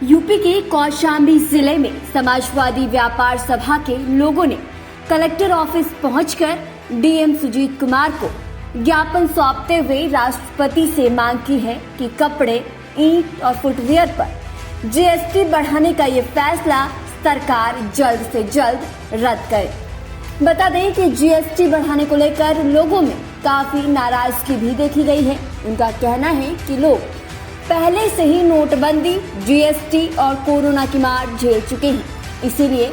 UP के कौशाम्बी जिले में समाजवादी व्यापार सभा के लोगों ने कलेक्टर ऑफिस पहुंचकर डीएम सुजीत कुमार को ज्ञापन सौंपते हुए राष्ट्रपति से मांग की है कि कपड़े, ईंट और फुटवियर पर जीएसटी बढ़ाने का ये फैसला सरकार जल्द से जल्द रद्द करे। बता दें कि जीएसटी बढ़ाने को लेकर लोगों में काफी नाराजगी भी देखी गई है। उनका कहना है कि लोग पहले से ही नोटबंदी, जीएसटी और कोरोना की मार झेल चुके हैं, इसीलिए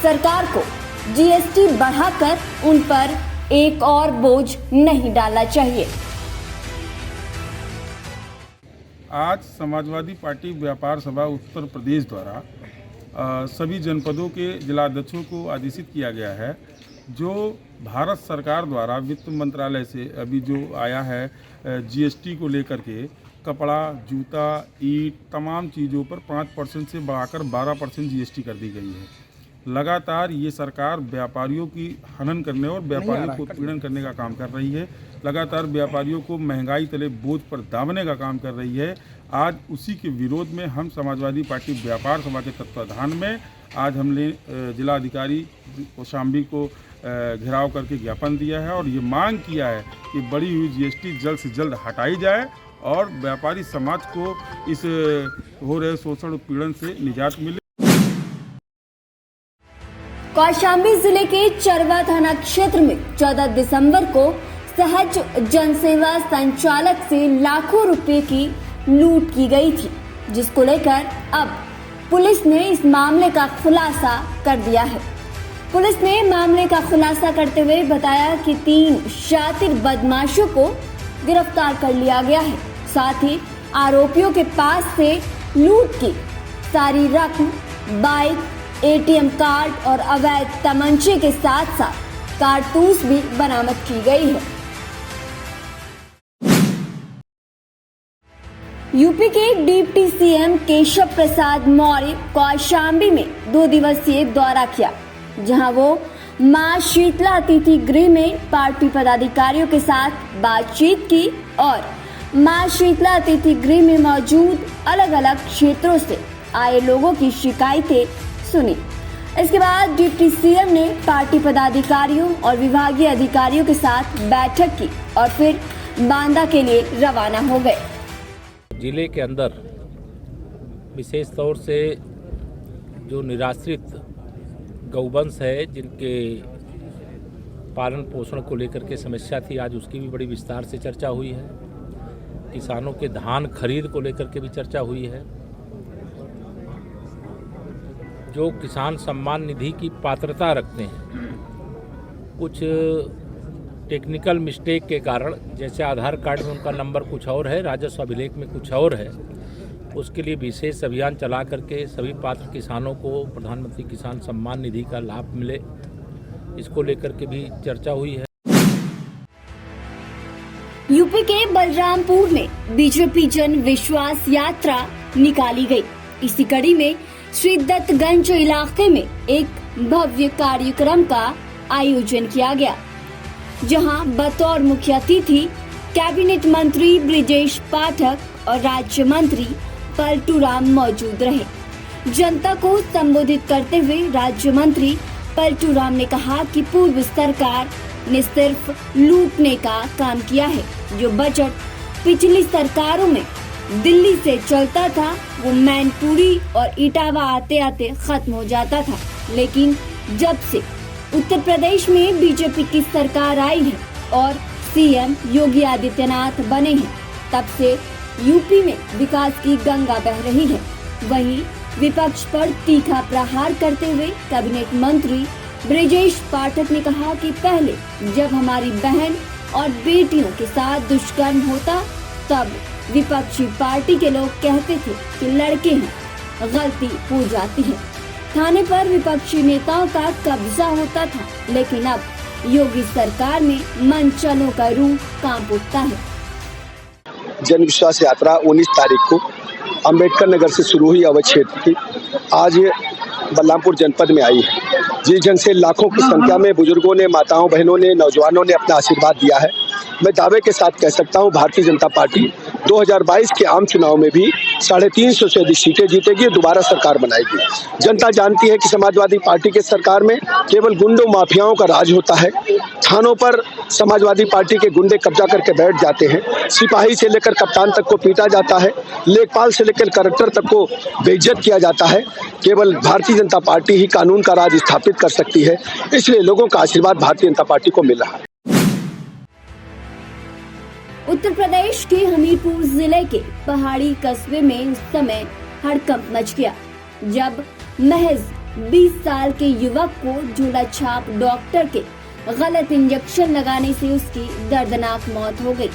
सरकार को जीएसटी बढ़ाकर उन पर एक और बोझ नहीं डालना चाहिए। आज समाजवादी पार्टी व्यापार सभा उत्तर प्रदेश द्वारा सभी जनपदों के जिलाध्यक्षों को आदेशित किया गया है। जो भारत सरकार द्वारा वित्त मंत्रालय से अभी जो आया है जीएसटी को लेकर के कपड़ा, जूता, ईंट तमाम चीज़ों पर 5% से बढ़ाकर 12% जीएसटी कर दी गई है। लगातार ये सरकार व्यापारियों की हनन करने और व्यापारियों को उत्पीड़न करने का काम कर रही है। लगातार व्यापारियों को महंगाई तले बोझ पर दाबने का काम कर रही है। आज उसी के विरोध में हम समाजवादी पार्टी व्यापार सभा के तत्वाधान में आज हमने जिलाधिकारी कौशाम्बी को घेराव करके ज्ञापन दिया है और ये मांग किया है कि बढ़ी हुई जीएसटी जल्द से जल्द हटाई जाए और व्यापारी समाज को इस हो रहे शोषण उत्पीड़न से निजात मिले। कौशाम्बी जिले के चरवा थाना क्षेत्र में 14 दिसंबर को सहज जनसेवा संचालक से लाखों रुपए की लूट की गई थी, जिसको लेकर अब पुलिस ने इस मामले का खुलासा कर दिया है। पुलिस ने मामले का खुलासा करते हुए बताया कि 3 शातिर बदमाशों को गिरफ्तार कर लिया गया है। साथ ही आरोपियों के पास से लूट की सारी रकम, बाइक, एटीएम कार्ड और अवैध तमंचे के साथ साथ कारतूस भी बरामद की गई है। यूपी के डिप्टी सीएम केशव प्रसाद मौर्य कौशाम्बी में 2 दिवसीय दौरा किया, जहां वो मां शीतला अतिथि गृह में पार्टी पदाधिकारियों के साथ बातचीत की और मां शीतला अतिथि गृह में मौजूद अलग अलग क्षेत्रों से आए लोगों की शिकायतें सुनी। इसके बाद डिप्टी सीएम ने पार्टी पदाधिकारियों और विभागीय अधिकारियों के साथ बैठक की और फिर बांदा के लिए रवाना हो गए। जिले के अंदर विशेष तौर से जो निराश्रित गौवंश है, जिनके पालन पोषण को लेकर के समस्या थी, आज उसकी भी बड़ी विस्तार से चर्चा हुई है। किसानों के धान खरीद को लेकर के भी चर्चा हुई है। जो किसान सम्मान निधि की पात्रता रखते हैं, कुछ टेक्निकल मिस्टेक के कारण, जैसे आधार कार्ड में उनका नंबर कुछ और है, राजस्व अभिलेख में कुछ और है, उसके लिए विशेष अभियान चला करके सभी पात्र किसानों को प्रधानमंत्री किसान सम्मान निधि का लाभ मिले, इसको लेकर के भी चर्चा हुई है। यूपी के बलरामपुर में बीजेपी जन विश्वास यात्रा निकाली गई। इसी कड़ी में श्री दत्तगंज इलाके में एक भव्य कार्यक्रम का आयोजन किया गया, जहां बतौर मुख्य अतिथि कैबिनेट मंत्री ब्रिजेश पाठक और राज्य मंत्री पलटू राम मौजूद रहे। जनता को संबोधित करते हुए राज्य मंत्री पलटू राम ने कहा कि पूर्व सरकार ने सिर्फ लूटने का काम किया है। जो बजट पिछली सरकारों में दिल्ली से चलता था, वो मैनपुरी और इटावा आते आते खत्म हो जाता था, लेकिन जब से उत्तर प्रदेश में बीजेपी की सरकार आई है और सीएम योगी आदित्यनाथ बने हैं, तब से यूपी में विकास की गंगा बह रही है। वहीं विपक्ष पर तीखा प्रहार करते हुए कैबिनेट मंत्री ब्रिजेश पाठक ने कहा कि पहले जब हमारी बहन और बेटियों के साथ दुष्कर्म होता, तब विपक्षी पार्टी के लोग कहते थे कि लड़के हैं, गलती हो जाती है। थाने पर विपक्षी नेताओं का कब्जा होता था, लेकिन अब योगी सरकार में मनचलों का रूह कांप उठता है। जन विश्वास यात्रा 19 तारीख को अंबेडकर नगर से शुरू हुई अवध क्षेत्र की, आज बलरामपुर जनपद में आई है। जिस जन से लाखों की संख्या में बुजुर्गों ने, माताओं बहनों ने, नौजवानों ने अपना आशीर्वाद दिया है। मैं दावे के साथ कह सकता हूं, भारतीय जनता पार्टी 2022 के आम चुनाव में भी 350 से अधिक सीटें जीतेगी, दोबारा सरकार बनाएगी। जनता जानती है कि समाजवादी पार्टी के सरकार में केवल गुंडों माफियाओं का राज होता है। थानों पर समाजवादी पार्टी के गुंडे कब्जा करके बैठ जाते हैं। सिपाही से लेकर कप्तान तक को पीटा जाता है। लेखपाल से लेकर कलेक्टर तक को बेइज्जत किया जाता है। केवल भारतीय जनता पार्टी ही कानून का राज स्थापित कर सकती है। इसलिए लोगों का आशीर्वाद भारतीय जनता पार्टी को मिल रहा है। उत्तर प्रदेश के हमीरपुर जिले के पहाड़ी कस्बे में उस समय हड़कंप मच गया जब महज 20 साल के युवक को झोला छाप डॉक्टर के गलत इंजेक्शन लगाने से उसकी दर्दनाक मौत हो गई।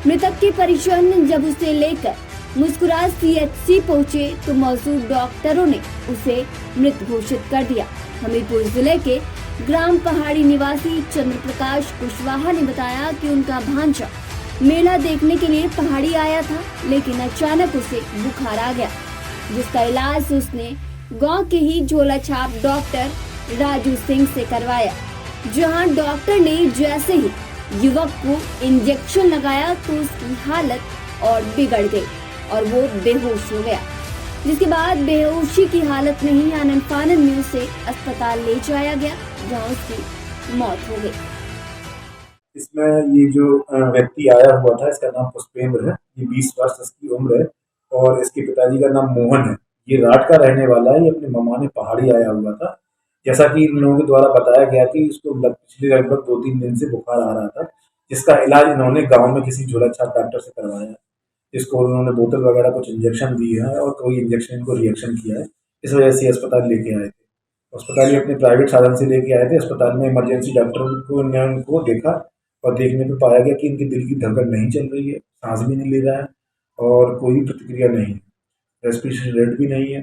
मृतक के परिजन जब उसे लेकर मुस्कुरा CHC पहुंचे तो मौजूद डॉक्टरों ने उसे मृत घोषित कर दिया। हमीरपुर जिले के ग्राम पहाड़ी निवासी चंद्र प्रकाश कुशवाहा ने बताया कि उनका भांजा मेला देखने के लिए पहाड़ी आया था, लेकिन अचानक उसे बुखार आ गया, जिसका इलाज उसने गांव के ही झोला छाप डॉक्टर राजू सिंह से करवाया। जहां डॉक्टर ने जैसे ही युवक को इंजेक्शन लगाया तो उसकी हालत और बिगड़ गई और वो बेहोश हो गया, जिसके बाद बेहोशी की हालत में ही आनन फानन में उसे अस्पताल ले जाया गया, जहां उसकी मौत हो गई। इसमें ये जो व्यक्ति आया हुआ था, इसका नाम पुष्पेंद्र है। ये 20 वर्ष इसकी उम्र है और इसके पिताजी का नाम मोहन है। ये राट का रहने वाला है। ये अपने ममाने पहाड़ी आया हुआ था। जैसा कि इन लोगों के द्वारा बताया गया कि इसको पिछले लगभग 2-3 दिन से बुखार आ रहा था, जिसका इलाज इन्होंने गांव में किसी झोला छाप डॉक्टर से करवाया। इसको उन्होंने बोतल वगैरह कुछ इंजेक्शन दिए हैं और कोई इंजेक्शन इनको रिएक्शन किया है। इस वजह से अस्पताल लेके आए थे। अस्पताल ये अपने प्राइवेट साधन से लेके आए थे। अस्पताल में इमरजेंसी डॉक्टर को ने उनको देखा और देखने पे पाया गया कि इनकी दिल की धड़कन नहीं चल रही है, सांस भी नहीं ले रहा है और कोई भी प्रतिक्रिया नहीं है, रेस्पिरेशन रेट भी नहीं है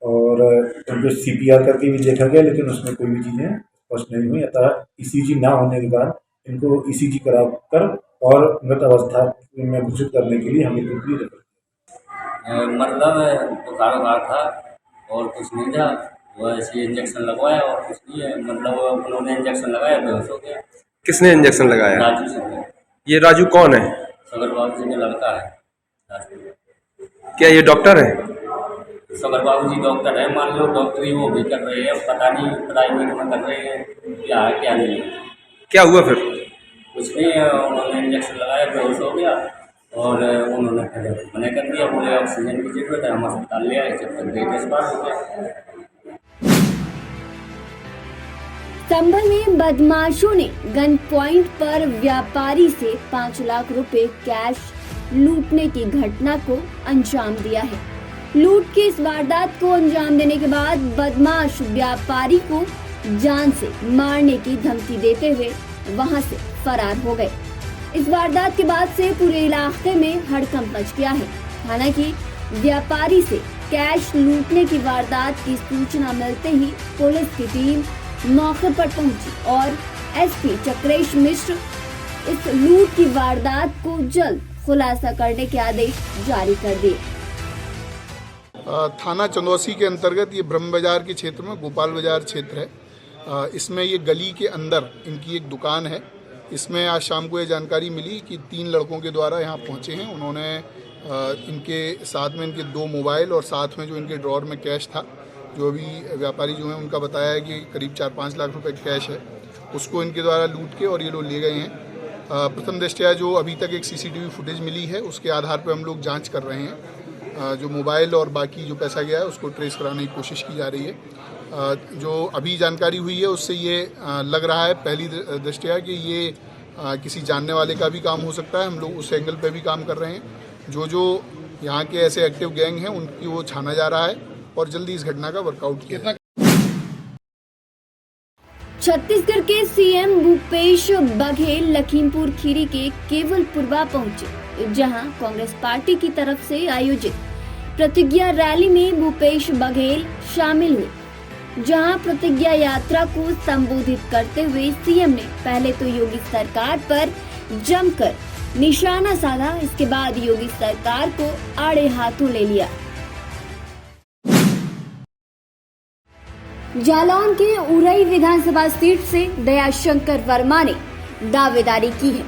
और उनको CPR करके भी देखा गया, लेकिन उसमें कोई भी चीज़ें स्पष्ट नहीं हुई। अतः ECG ना होने के कारण इनको ECG कराकर और मृत अवस्था में घोषित करने के लिए हमें रेफर किया। मतलब बुखार था और कुछ नहीं था, वैसे इंजेक्शन लगवाया और कुछ नहीं है। मतलब उन्होंने इंजेक्शन लगाया, बेहोश हो गया। किसने इंजेक्शन लगाया? राजू सिंह। ये राजू कौन है? सगर बाबू जी का लड़का है राजू। क्या ये डॉक्टर है? सगर बाबू जी डॉक्टर है, मान लो डॉक्टरी वो भी कर रहे हैं, पता नहीं प्राइवेट में कर रहे हैं क्या है क्या नहीं। क्या हुआ फिर? कुछ नहीं, उन्होंने इंजेक्शन लगाया, बेहोश हो गया और उन्होंने फिर मना कर दिया, बोले ऑक्सीजन की जरूरत है। हम अस्पताल ले आए, जब तक डेट एक्सपायर हो गया। संभल में बदमाशों ने गन पॉइंट पर व्यापारी से 5 लाख रुपए कैश लूटने की घटना को अंजाम दिया है। लूट की इस वारदात को अंजाम देने के बाद बदमाश व्यापारी को जान से मारने की धमकी देते हुए वहां से फरार हो गए। इस वारदात के बाद से पूरे इलाके में हड़कंप मच गया है। हालांकि व्यापारी से कैश लूटने की वारदात की सूचना मिलते ही पुलिस की टीम मौके पर पहुंची और SP चक्रेश मिश्र इस लूट की वारदात को जल्द खुलासा करने के आदेश जारी कर दिए। थाना चंदौसी के अंतर्गत ये ब्रह्म बाजार के क्षेत्र में गोपाल बाजार क्षेत्र है। इसमें ये गली के अंदर इनकी एक दुकान है। इसमें आज शाम को ये जानकारी मिली कि 3 लड़कों के द्वारा यहाँ पहुँचे हैं। उन्होंने इनके साथ में इनके 2 मोबाइल और साथ में जो इनके ड्रॉर में कैश था, जो अभी व्यापारी जो है उनका बताया है कि करीब 4-5 लाख रुपए कैश है, उसको इनके द्वारा लूट के और ये लोग ले गए हैं। प्रथम दृष्टया जो अभी तक एक CCTV फुटेज मिली है, उसके आधार पर हम लोग जांच कर रहे हैं। जो मोबाइल और बाकी जो पैसा गया है उसको ट्रेस कराने की कोशिश की जा रही है। जो अभी जानकारी हुई है उससे ये लग रहा है पहली दृष्टया कि ये किसी जानने वाले का भी काम हो सकता है। हम लोग उस एंगल पे भी काम कर रहे हैं। जो यहाँ के ऐसे एक्टिव गैंग हैं उनकी वो छाना जा रहा है और जल्दी इस घटना का वर्कआउट किया। छत्तीसगढ़ के CM भूपेश बघेल लखीमपुर खीरी के केवलपुरवा पहुंचे, जहां कांग्रेस पार्टी की तरफ से आयोजित प्रतिज्ञा रैली में भूपेश बघेल शामिल हुए। जहां प्रतिज्ञा यात्रा को संबोधित करते हुए CM ने पहले तो योगी सरकार पर जमकर निशाना साधा, इसके बाद योगी सरकार को आड़े हाथों ले लिया। जालौन के उरई विधानसभा सीट से दयाशंकर वर्मा ने दावेदारी की है।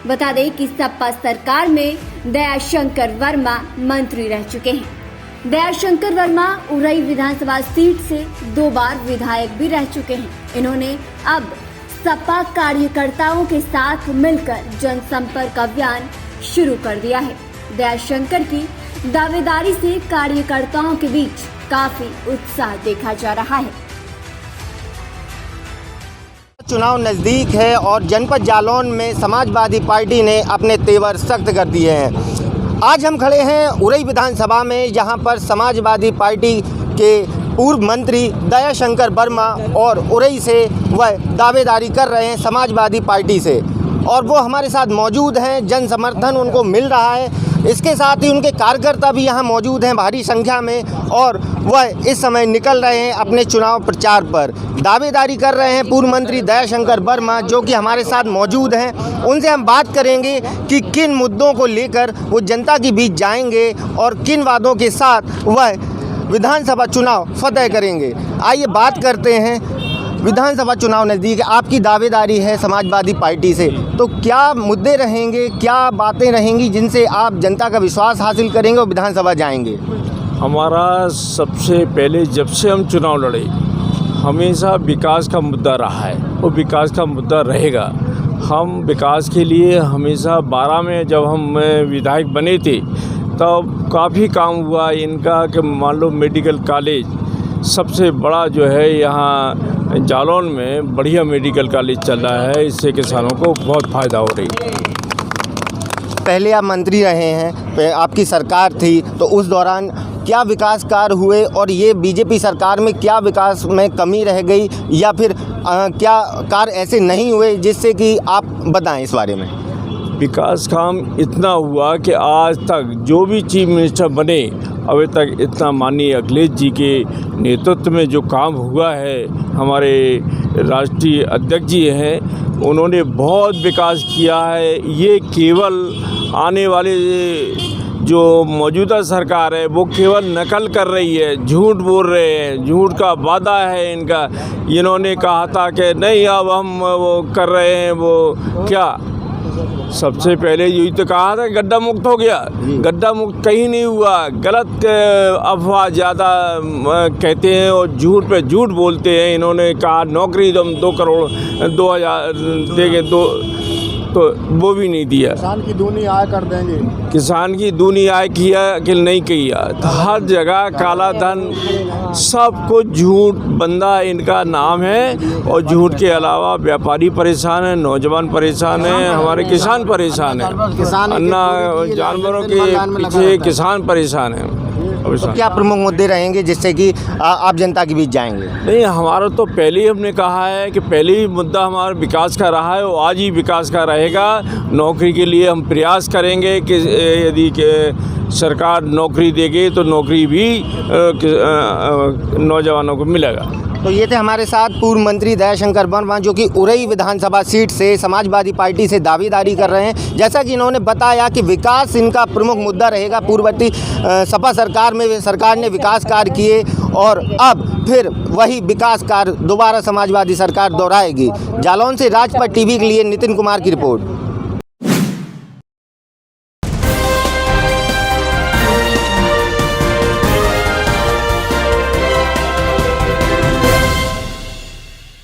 बता दें कि सपा सरकार में दयाशंकर वर्मा मंत्री रह चुके हैं। दयाशंकर वर्मा उरई विधानसभा सीट से 2 बार विधायक भी रह चुके हैं। इन्होंने अब सपा कार्यकर्ताओं के साथ मिलकर जनसंपर्क अभियान शुरू कर दिया है। दयाशंकर की दावेदारी से कार्यकर्ताओं के बीच काफी उत्साह देखा जा रहा है। चुनाव नज़दीक है और जनपद जालौन में समाजवादी पार्टी ने अपने तेवर सख्त कर दिए हैं। आज हम खड़े हैं उरई विधानसभा में, जहां पर समाजवादी पार्टी के पूर्व मंत्री दयाशंकर वर्मा और उरई से वह दावेदारी कर रहे हैं समाजवादी पार्टी से, और वो हमारे साथ मौजूद हैं। जन समर्थन उनको मिल रहा है। इसके साथ ही उनके कार्यकर्ता भी यहाँ मौजूद हैं भारी संख्या में, और वह इस समय निकल रहे हैं अपने चुनाव प्रचार पर। दावेदारी कर रहे हैं पूर्व मंत्री दयाशंकर वर्मा, जो कि हमारे साथ मौजूद हैं। उनसे हम बात करेंगे कि किन मुद्दों को लेकर वो जनता के बीच जाएंगे और किन वादों के साथ वह विधानसभा चुनाव फतह करेंगे। आइए बात करते हैं। विधानसभा चुनाव नज़दीक है, आपकी दावेदारी है समाजवादी पार्टी से, तो क्या मुद्दे रहेंगे, क्या बातें रहेंगी जिनसे आप जनता का विश्वास हासिल करेंगे और विधानसभा जाएंगे? हमारा सबसे पहले जब से हम चुनाव लड़े हमेशा विकास का मुद्दा रहा है और विकास का मुद्दा रहेगा। हम विकास के लिए हमेशा 12 में जब हम विधायक बने थे तब काफ़ी काम हुआ इनका कि मान लो मेडिकल कॉलेज सबसे बड़ा जो है यहाँ जालौन में बढ़िया मेडिकल कॉलेज चल रहा है, इससे किसानों को बहुत फ़ायदा हो रही है। पहले आप मंत्री रहे हैं, आपकी सरकार थी, तो उस दौरान क्या विकास कार्य हुए और ये बीजेपी सरकार में क्या विकास में कमी रह गई, या फिर क्या कार्य ऐसे नहीं हुए जिससे कि आप बताएं इस बारे में? विकास काम इतना हुआ कि आज तक जो भी चीफ मिनिस्टर बने अभी तक इतना माननीय अखिलेश जी के नेतृत्व में जो काम हुआ है, हमारे राष्ट्रीय अध्यक्ष जी हैं, उन्होंने बहुत विकास किया है। ये केवल आने वाले जो मौजूदा सरकार है वो केवल नकल कर रही है, झूठ बोल रहे हैं, झूठ का वादा है इनका। इन्होंने कहा था कि नहीं अब हम वो कर रहे हैं, वो क्या सबसे पहले यही तो कहा था गड्ढा मुक्त हो गया। गड्ढा मुक्त कहीं नहीं हुआ, गलत अफवाह ज़्यादा कहते हैं और झूठ पे झूठ बोलते हैं। इन्होंने कहा नौकरी हम 2 करोड़ 2000 देंगे, तो वो भी नहीं दिया। किसान की दूनी आय कर देंगे, किसान की दूनी आय किया कि नहीं किया, तो हर जगह काला धन, सब कुछ झूठ बंदा इनका नाम है। और झूठ के अलावा व्यापारी परेशान है, नौजवान परेशान है, हमारे किसान परेशान है, अन्ना जानवरों के पीछे किसान परेशान है। तो क्या प्रमुख मुद्दे रहेंगे जिससे कि आप जनता के बीच जाएंगे? नहीं, हमारा तो पहले ही हमने कहा है कि पहले ही मुद्दा हमारा विकास का रहा है और आज ही विकास का रहेगा। नौकरी के लिए हम प्रयास करेंगे कि यदि सरकार नौकरी देगी तो नौकरी भी नौजवानों को मिलेगा। तो ये थे हमारे साथ पूर्व मंत्री दयाशंकर वर्मा, जो कि उरई विधानसभा सीट से समाजवादी पार्टी से दावेदारी कर रहे हैं। जैसा कि इन्होंने बताया कि विकास इनका प्रमुख मुद्दा रहेगा। पूर्ववर्ती सपा सरकार में सरकार ने विकास कार्य किए और अब फिर वही विकास कार्य दोबारा समाजवादी सरकार दोहराएगी। जालौन से राजपथ टीवी के लिए नितिन कुमार की रिपोर्ट।